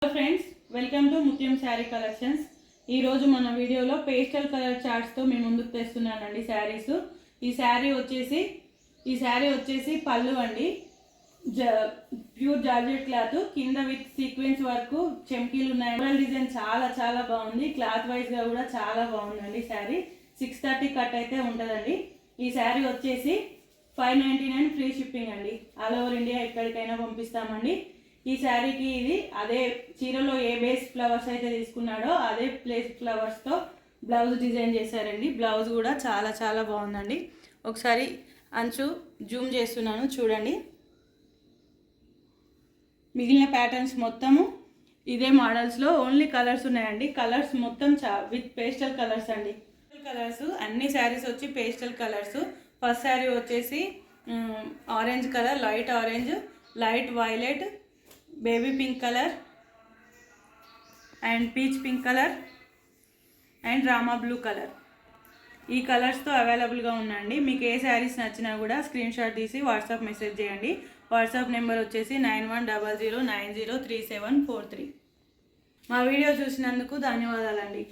Hello friends, welcome to ముత్యం sari collections. ఈరోజు మన వీడియోలో పేస్టల్ కలర్ చార్ట్స్తో మేము ముందుకు తెస్తున్నానండి శారీస్. ఈ శారీ వచ్చేసి పళ్ళు అండి. ప్యూర్ జార్జెట్ క్లాత్, కింద విత్ సీక్వెన్స్ వర్క్, చెమ్కీలు ఉన్నాయి. మోడల్ డిజైన్ చాలా చాలా బాగుంది. క్లాత్ వైజ్గా కూడా చాలా బాగుందండి. శారీ 630 కట్ అయితే ఉంటుందండి. ఈ శారీ వచ్చేసి 599 ఫ్రీ షిప్పింగ్ అండి. ఆల్ ఓవర్ ఇండియా ఎక్కడికైనా పంపిస్తామండి. ఈ శారీకి ఇది అదే చీరలో ఏ బేస్ ఫ్లవర్స్ అయితే తీసుకున్నాడో అదే ప్లేస్ ఫ్లవర్స్తో బ్లౌజ్ డిజైన్ చేశారండి. బ్లౌజ్ కూడా చాలా చాలా బాగుందండి. ఒకసారి అంచు జూమ్ చేస్తున్నాను చూడండి. మిగిలిన ప్యాటర్న్స్ మొత్తము ఇదే మోడల్స్లో ఓన్లీ కలర్స్ ఉన్నాయండి. కలర్స్ మొత్తం విత్ పేస్టల్ కలర్స్ అండి. కలర్స్ అన్ని శారీస్ వచ్చి పేస్టల్ కలర్స్. ఫస్ట్ శారీ వచ్చేసి orange colour, light orange, light violet, baby pink colour and peach pink colour and Rama blue colour. ఈ కలర్స్తో అవైలబుల్గా ఉందండి. మీకు ఏ శారీస్ నచ్చినా కూడా స్క్రీన్ షాట్ తీసి వాట్సాప్ మెసేజ్ చేయండి. వాట్సాప్ నెంబర్ వచ్చేసి 9100903743. మా వీడియో చూసినందుకు ధన్యవాదాలండి.